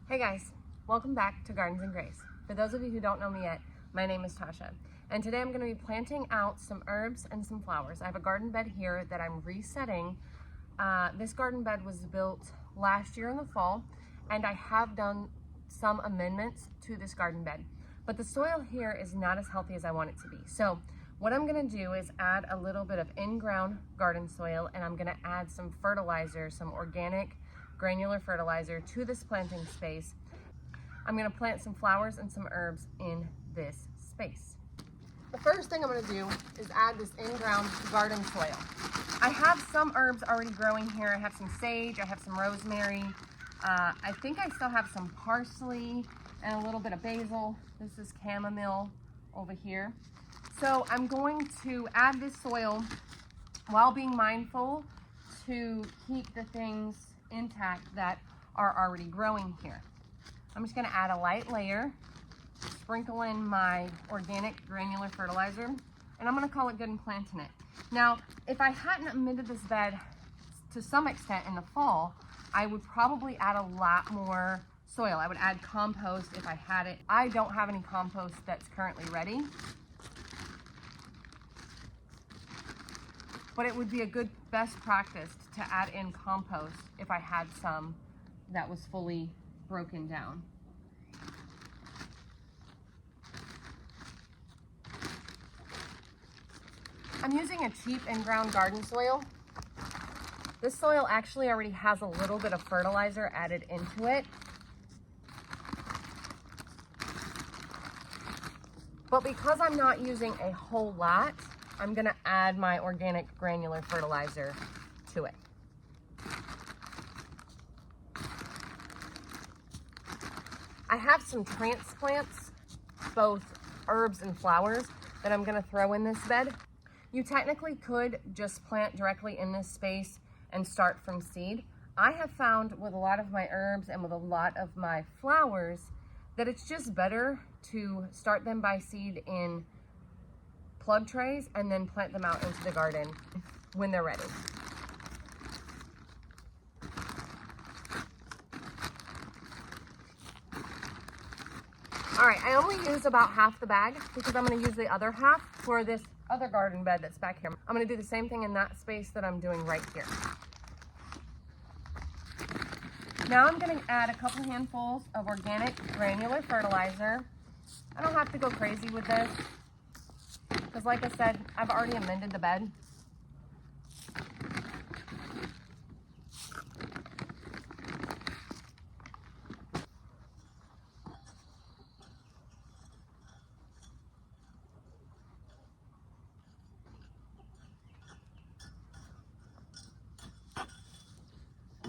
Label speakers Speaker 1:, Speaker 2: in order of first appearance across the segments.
Speaker 1: Hey guys, welcome back to Gardens and Grace. For those of you who don't know me yet, my name is Tasha, and today I'm going to be planting out some herbs and some flowers. I have a garden bed here that I'm resetting. This garden bed was built last year in the fall, and I have done some amendments to this garden bed, but the soil here is not as healthy as I want it to be. So what I'm going to do is add a little bit of in-ground garden soil, and I'm going to add some fertilizer, some organic granular fertilizer to this planting space. I'm going to plant some flowers and some herbs in this space. The first thing I'm going to do is add this in-ground garden soil. I have some herbs already growing here. I have some sage, I have some rosemary. I think I still have some parsley and a little bit of basil. This is chamomile over here. So I'm going to add this soil while being mindful to keep the things intact that are already growing here. I'm just going to add a light layer, sprinkle in my organic granular fertilizer, and I'm going to call it good and planting it. Now, if I hadn't amended this bed to some extent in the fall, I would probably add a lot more soil. I would add compost if I had it. I don't have any compost that's currently ready, but it would be a good best practice to add in compost if I had some that was fully broken down. I'm using a cheap in-ground garden soil. This soil actually already has a little bit of fertilizer added into it. But because I'm not using a whole lot, I'm gonna add my organic granular fertilizer to it. I have some transplants, both herbs and flowers, that I'm gonna throw in this bed. You technically could just plant directly in this space and start from seed. I have found with a lot of my herbs and with a lot of my flowers that it's just better to start them by seed in plug trays and then plant them out into the garden when they're ready. All right, I only use about half the bag because I'm going to use the other half for this other garden bed that's back here. I'm going to do the same thing in that space that I'm doing right here. Now I'm going to add a couple handfuls of organic granular fertilizer. I don't have to go crazy with this because, like I said, I've already amended the bed.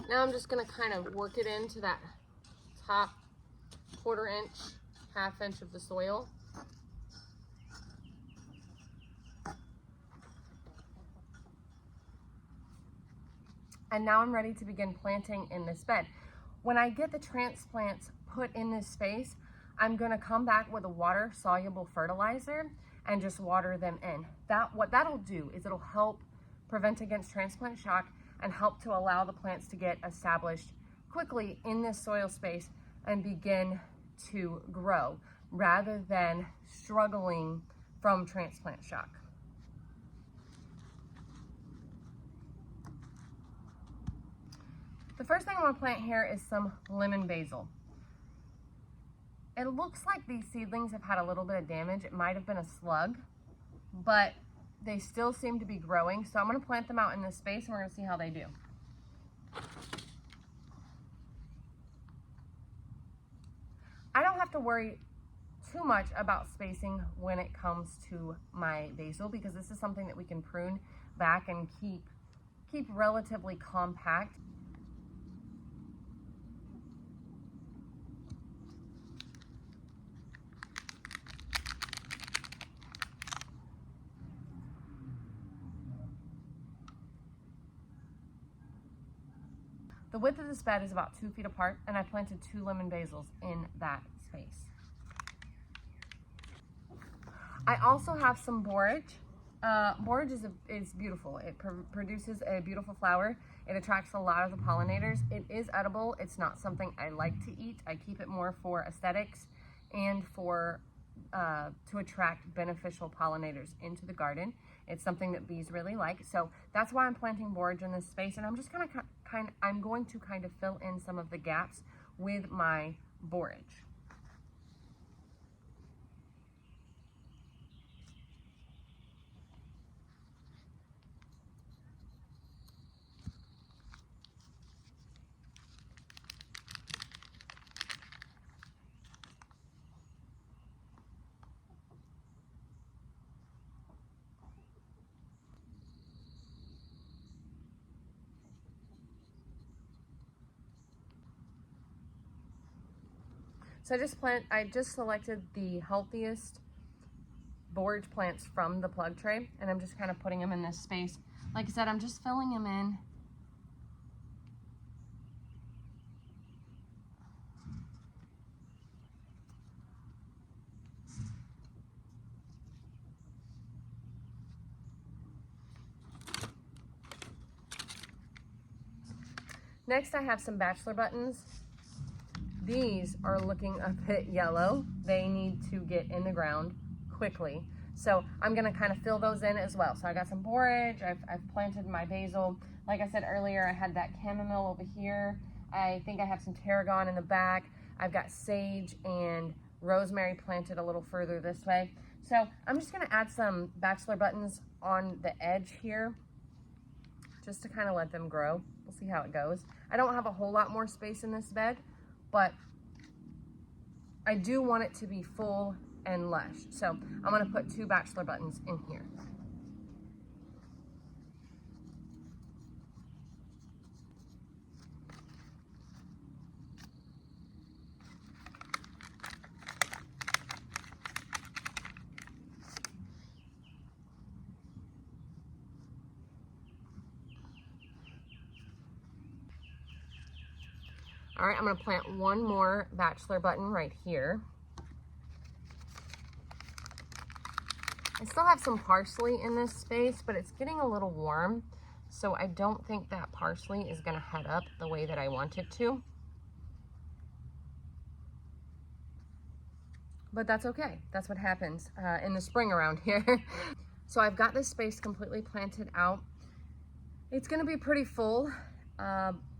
Speaker 1: Now I'm just going to kind of work it into that top quarter inch, half inch of the soil. And now I'm ready to begin planting in this bed. When I get the transplants put in this space, I'm going to come back with a water-soluble fertilizer and just water them in. What that'll do is it'll help prevent against transplant shock and help to allow the plants to get established quickly in this soil space and begin to grow rather than struggling from transplant shock. The first thing I want to plant here is some lemon basil. It looks like these seedlings have had a little bit of damage. It might have been a slug, but they still seem to be growing. So I'm going to plant them out in this space and we're going to see how they do. I don't have to worry too much about spacing when it comes to my basil because this is something that we can prune back and keep relatively compact. The width of this bed is about 2 feet apart, and I planted 2 lemon basils in that space. I also have some borage. Borage is beautiful. It produces a beautiful flower. It attracts a lot of the pollinators. It is edible. It's not something I like to eat. I keep it more for aesthetics and for to attract beneficial pollinators into the garden. It's something that bees really like. So that's why I'm planting borage in this space, and I'm just going to kind of fill in some of the gaps with my borage. So I just selected the healthiest borage plants from the plug tray, and I'm just kind of putting them in this space. Like I said, I'm just filling them in. Next, I have some bachelor buttons. These are looking a bit yellow. They need to get in the ground quickly. So I'm gonna kind of fill those in as well. So I got some borage, I've planted my basil. Like I said earlier, I had that chamomile over here. I think I have some tarragon in the back. I've got sage and rosemary planted a little further this way. So I'm just gonna add some bachelor buttons on the edge here, just to kind of let them grow. We'll see how it goes. I don't have a whole lot more space in this bed, but I do want it to be full and lush. So I'm gonna put 2 bachelor buttons in here. All right, I'm gonna plant 1 more bachelor button right here. I still have some parsley in this space, but it's getting a little warm, so I don't think that parsley is gonna head up the way that I want it to. But that's okay. That's what happens in the spring around here. So I've got this space completely planted out. It's gonna be pretty full,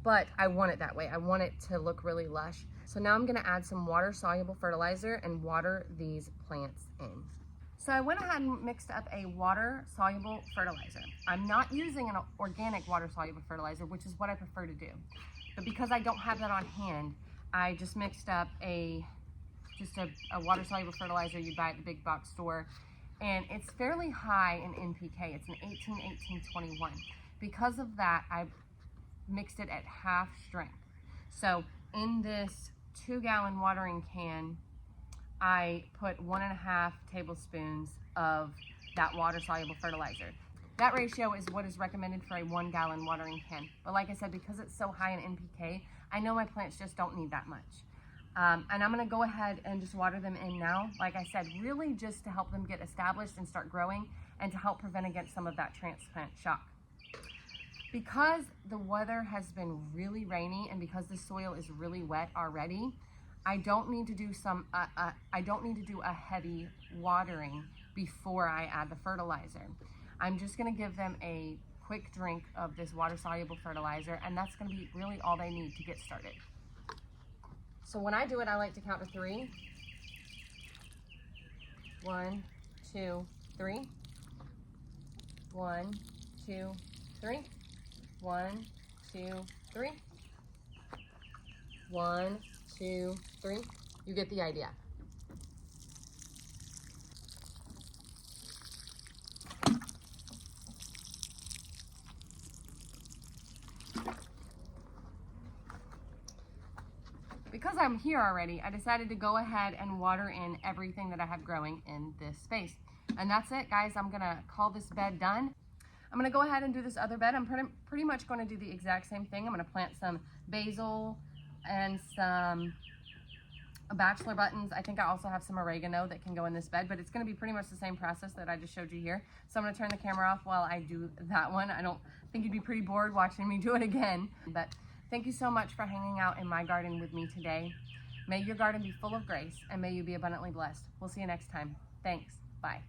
Speaker 1: but I want it that way. I want it to look really lush. So now I'm gonna add some water-soluble fertilizer and water these plants in. So I went ahead and mixed up a water-soluble fertilizer. I'm not using an organic water-soluble fertilizer, which is what I prefer to do. But because I don't have that on hand, I just mixed up a water-soluble fertilizer you buy at the big box store. And it's fairly high in NPK. It's an 18, 18, 21. Because of that, I mixed it at half strength. So in this 2-gallon watering can, I put 1.5 tablespoons of that water-soluble fertilizer. That ratio is what is recommended for a 1-gallon watering can. But like I said, because it's so high in NPK, I know my plants just don't need that much. And I'm gonna go ahead and just water them in now. Like I said, really just to help them get established and start growing and to help prevent against some of that transplant shock. Because the weather has been really rainy and because the soil is really wet already, I don't need to do a heavy watering before I add the fertilizer. I'm just gonna give them a quick drink of this water-soluble fertilizer, and that's gonna be really all they need to get started. So when I do it, I like to count to 3. 1, 2, 3. 1, 2, 3. 1, 2, 3. 1, 2, 3. You get the idea. Because I'm here already, I decided to go ahead and water in everything that I have growing in this space. And that's it, guys. I'm gonna call this bed done. I'm gonna go ahead and do this other bed. I'm pretty much gonna do the exact same thing. I'm gonna plant some basil and some bachelor buttons. I think I also have some oregano that can go in this bed, but it's going to be pretty much the same process that I just showed you here. So I'm going to turn the camera off while I do that one. I don't think you'd be pretty bored watching me do it again, but thank you so much for hanging out in my garden with me today. May your garden be full of grace, and may you be abundantly blessed. We'll see you next time. Thanks. Bye.